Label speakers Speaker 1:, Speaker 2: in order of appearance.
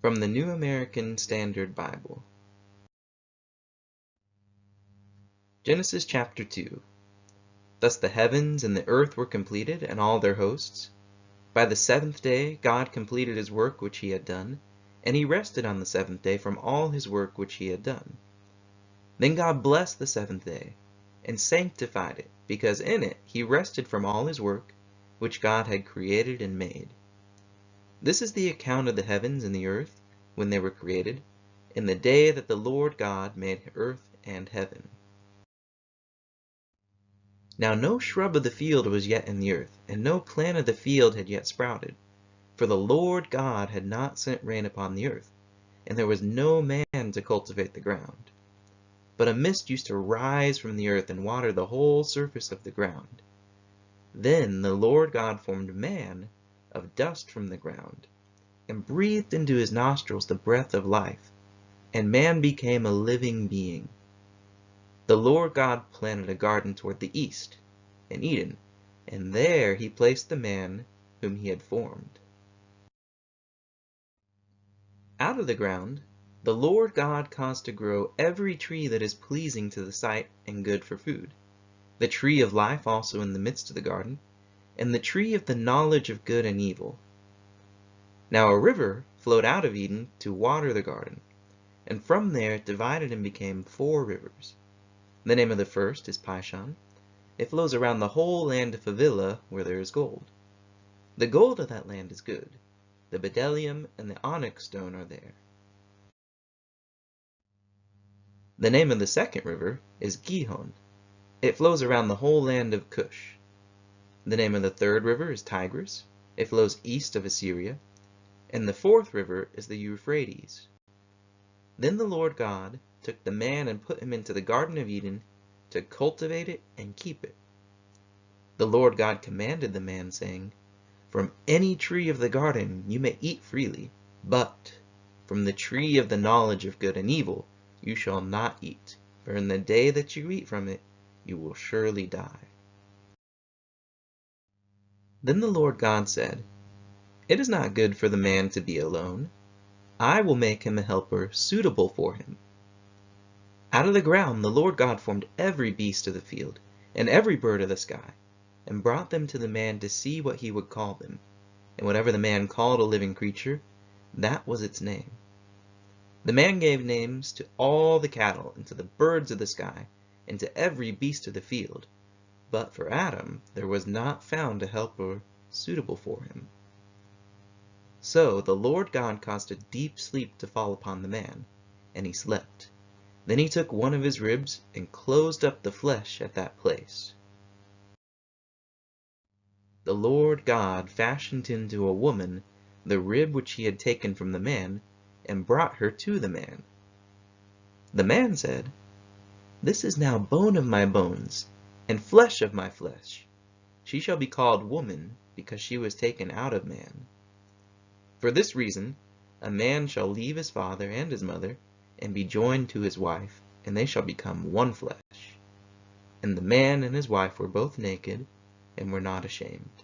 Speaker 1: From the New American Standard Bible. Genesis chapter 2. Thus the heavens and the earth were completed, and all their hosts. By the seventh day God completed his work which he had done, and he rested on the seventh day from all his work which he had done. Then God blessed the seventh day, and sanctified it, because in it he rested from all his work which God had created and made. This is the account of the heavens and the earth, when they were created, in the day that the Lord God made earth and heaven. Now no shrub of the field was yet in the earth, and no plant of the field had yet sprouted, for the Lord God had not sent rain upon the earth, and there was no man to cultivate the ground. But a mist used to rise from the earth and water the whole surface of the ground. Then the Lord God formed man of dust from the ground, and breathed into his nostrils the breath of life, and man became a living being. The Lord God planted a garden toward the east, in Eden, and there he placed the man whom he had formed. Out of the ground the Lord God caused to grow every tree that is pleasing to the sight and good for food, the tree of life also in the midst of the garden, and the tree of the knowledge of good and evil. Now a river flowed out of Eden to water the garden, and from there it divided and became 4 rivers. The name of the first is Pishon. It flows around the whole land of Havilah, where there is gold. The gold of that land is good. The bdellium and the onyx stone are there. The name of the second river is Gihon. It flows around the whole land of Cush. The name of the third river is Tigris. It flows east of Assyria. And the fourth river is the Euphrates. Then the Lord God took the man and put him into the Garden of Eden to cultivate it and keep it. The Lord God commanded the man, saying, "From any tree of the garden you may eat freely, but from the tree of the knowledge of good and evil you shall not eat, for in the day that you eat from it you will surely die." Then the Lord God said, "It is not good for the man to be alone. I will make him a helper suitable for him." Out of the ground the Lord God formed every beast of the field, and every bird of the sky, and brought them to the man to see what he would call them. And whatever the man called a living creature, that was its name. The man gave names to all the cattle, and to the birds of the sky, and to every beast of the field. But for Adam there was not found a helper suitable for him. So the Lord God caused a deep sleep to fall upon the man, and he slept. Then he took one of his ribs and closed up the flesh at that place. The Lord God fashioned into a woman the rib which he had taken from the man, and brought her to the man. The man said, "This is now bone of my bones, and flesh of my flesh. She shall be called woman, because she was taken out of man. For this reason, a man shall leave his father and his mother, and be joined to his wife, and they shall become one flesh." And the man and his wife were both naked, and were not ashamed.